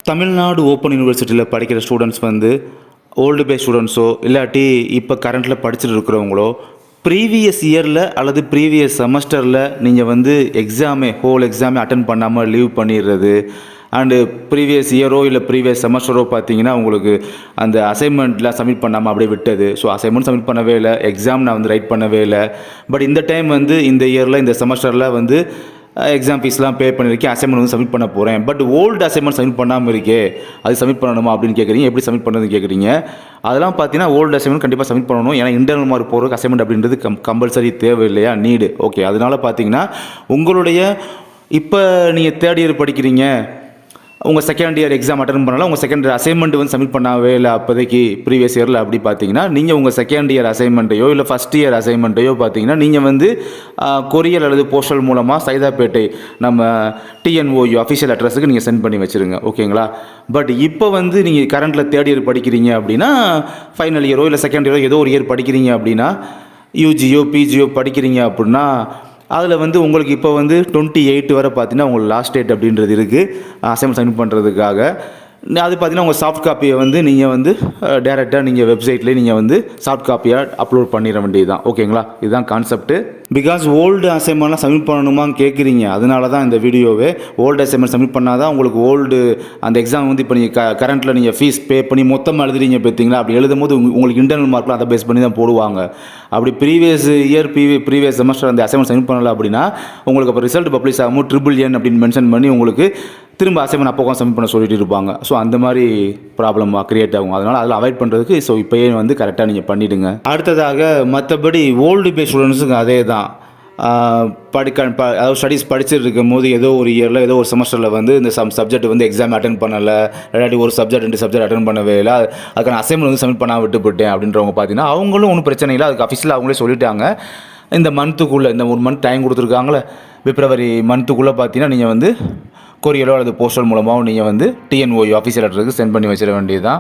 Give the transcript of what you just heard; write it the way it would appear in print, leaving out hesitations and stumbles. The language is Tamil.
தமிழ்நாடு ஓப்பன் யூனிவர்சிட்டியில் படிக்கிற ஸ்டூடெண்ட்ஸ் வந்து ஓல்டு பேஸ் ஸ்டூடெண்ட்ஸோ இல்லாட்டி இப்போ கரண்ட்டில் படிச்சுட்டு இருக்கிறவங்களோ ப்ரீவியஸ் இயரில் அல்லது ப்ரீவியஸ் செமஸ்டரில் நீங்கள் வந்து ஹோல் எக்ஸாமே அட்டன் பண்ணாமல் லீவ் பண்ணிடுறது அண்டு ப்ரீவியஸ் இயரோ இல்லை ப்ரீவியஸ் செமஸ்டரோ பார்த்தீங்கன்னா உங்களுக்கு அந்த அசைன்மெண்ட்லாம் சப்மிட் பண்ணாமல் அப்படியே விட்டது. ஸோ அசைன்மெண்ட் சப்மிட் பண்ணவே இல்லை, எக்ஸாம் நான் வந்து ரைட் பண்ணவே இல்லை. பட் இந்த டைம் வந்து இந்த இயரில் இந்த செமஸ்டரில் வந்து எக்ஸாம் ஃபீஸ்லாம் பே பண்ணியிருக்கேன், அசைன்மெண்ட் வந்து சப்மிட் பண்ண போகிறேன். பட் ஓல்டு அசைன்மெண்ட் சப்மிட் பண்ணாமல் இருக்கே, அது சப்மிட் பண்ணணுமா அப்படின்னு கேட்குறீங்க. எப்படி சப்மிட் பண்ணுறதுன்னு கேட்குறீங்க. அதெல்லாம் பார்த்தீங்கன்னா ஓல்டு அசைன்மெண்ட் கண்டிப்பாக சப்மிட் பண்ணணும். ஏன்னா இன்டர்னல் மார்க் போகிறதுக்கு அசைன்மெண்ட் அப்படின்றது கம்பல்சரி தேவை இல்லையா, நீடு. ஓகே, அதனால் பார்த்தீங்கன்னா உங்களுடைய இப்போ நீங்கள் தேர்ட் இயர் படிக்கிறீங்க, உங்கள் செகண்ட் இயர் எக்ஸாம் அட்டன் பண்ணலாம், உங்கள் செகண்ட் இயர் அசைன்மெண்ட் வந்து சப்மிட் பண்ணவே இல்லை அப்போதைக்கு ப்ரீவியஸ் இயரில் அப்படி பார்த்தீங்கன்னா நீங்கள் உங்கள் செகண்ட் இயர் அசைன்மெண்ட்டையோ இல்லை ஃபஸ்ட் இயர் அசைன்மெண்ட்டையோ பார்த்தீங்கன்னா நீங்கள் வந்து கொரியர் அல்லது போஸ்டல் மூலமாக சைதாப்பேட்டை நம்ம டிஎன்ஓயு அஃபிஷியல் அட்ரஸுக்கு நீங்கள் சென்ட் பண்ணி வச்சுருங்க. ஓகேங்களா. பட் இப்போ வந்து நீங்கள் கரண்ட்டில் தேர்ட் இயர் படிக்கிறீங்க அப்படின்னா, ஃபைனல் இயரோ இல்லை செகண்ட் இயரோ ஏதோ ஒரு இயர் படிக்கிறீங்க அப்படின்னா, யூஜியோ பிஜியோ படிக்கிறீங்க அப்படின்னா அதில் வந்து உங்களுக்கு இப்போ வந்து 28 வரை பார்த்தீங்கன்னா உங்களுக்கு லாஸ்ட் டேட் அப்படின்றது இருக்குது அசைன்மெண்ட் சப்மிட் பண்ணுறதுக்காக. அது பார்த்தீங்கன்னா உங்கள் சாஃப்ட் காப்பியை வந்து நீங்கள் வந்து டேரெக்டாக நீங்கள் வெப்சைட்லேயே நீங்கள் வந்து சாஃப்ட் காப்பியாக அப்லோட் பண்ணிட வேண்டியது தான். ஓகேங்களா. இதுதான் கான்செப்ட்டு. பிகாஸ் ஓல்டு அசைன்மெண்ட்லாம் சப்மிட் பண்ணணுமான்னு கேட்குறீங்க, அதனால தான் இந்த வீடியோவே. ஓல்டு அசைன்மெண்ட் சப்மிட் பண்ணால் தான் உங்களுக்கு ஓல்டு அந்த எக்ஸாம் வந்து இப்போ நீங்கள் கரண்ட்டில் நீங்கள் ஃபீஸ் பே பண்ணி மொத்தமாக எழுதுறீங்க பார்த்தீங்களா, அப்படி எழுதும் போது உங்களுக்கு இன்டர்னல் மார்க்லாம் அதை பேஸ் பண்ணி தான் போடுவாங்க. அப்படி ப்ரீவியஸ் இயர் ப்ரீவியஸ் செமஸ்டர் அந்த அசைன்மெண்ட் சப்மிட் பண்ணலை அப்படின்னா உங்களுக்கு அப்போ ரிசல்ட் பப்ளிஷ் ஆகும் NNN அப்படின்னு மென்ஷன் பண்ணி உங்களுக்கு திரும்ப அசைன்மெண்ட் அப்போ சப்மிட் பண்ண சொல்லிட்டு இருப்பாங்க. ஸோ அந்த மாதிரி ப்ராப்ளம் க்ரியேட் ஆகும். அதனால் அதில் அவாய்ட் பண்ணுறதுக்கு ஸோ இப்போயே வந்து கரெக்டாக நீங்கள் பண்ணிவிடுங்க. அடுத்ததாக மற்றபடி ஓல்டு பேஸ் ஸ்டூடெண்ட்ஸுக்கு அதே தான். அதாவது ஸ்டடீஸ் படிச்சுட்டு இருக்கும் போது ஏதோ ஒரு இயரில் ஏதோ ஒரு செமஸ்டரில் வந்து இந்த சப்ஜெக்ட் வந்து எக்ஸாம் அட்டன் பண்ணலை, இல்லாட்டி ஒரு சப்ஜெக்ட் 2 சப்ஜெக்ட் அட்டன் பண்ணவே இல்லை, அதுக்கான அசைன்மெண்ட் வந்து சப்மிட் பண்ணால் விட்டுப்பட்டேன் அப்படின்றவங்க பார்த்தீங்கன்னா அவங்களும் ஒன்றும் பிரச்சனை இல்லை. அதுக்கு அஃபிஷியலாக அவங்களே சொல்லிட்டாங்க. இந்த மந்த்துக்குள்ளே இந்த 1 மந்த் டைம் கொடுத்துருக்காங்களே, பிப்ரவரி மந்த்துக்குள்ளே பார்த்தீங்கன்னா நீங்கள் வந்து கொரியரோ அல்லது போஸ்டல் மூலமாகவும் நீங்கள் வந்து டிஎன்ஓயு அஃபிஷியல் அட்ரஸுக்கு சென்ட் பண்ணி வச்சிட வேண்டியது தான்.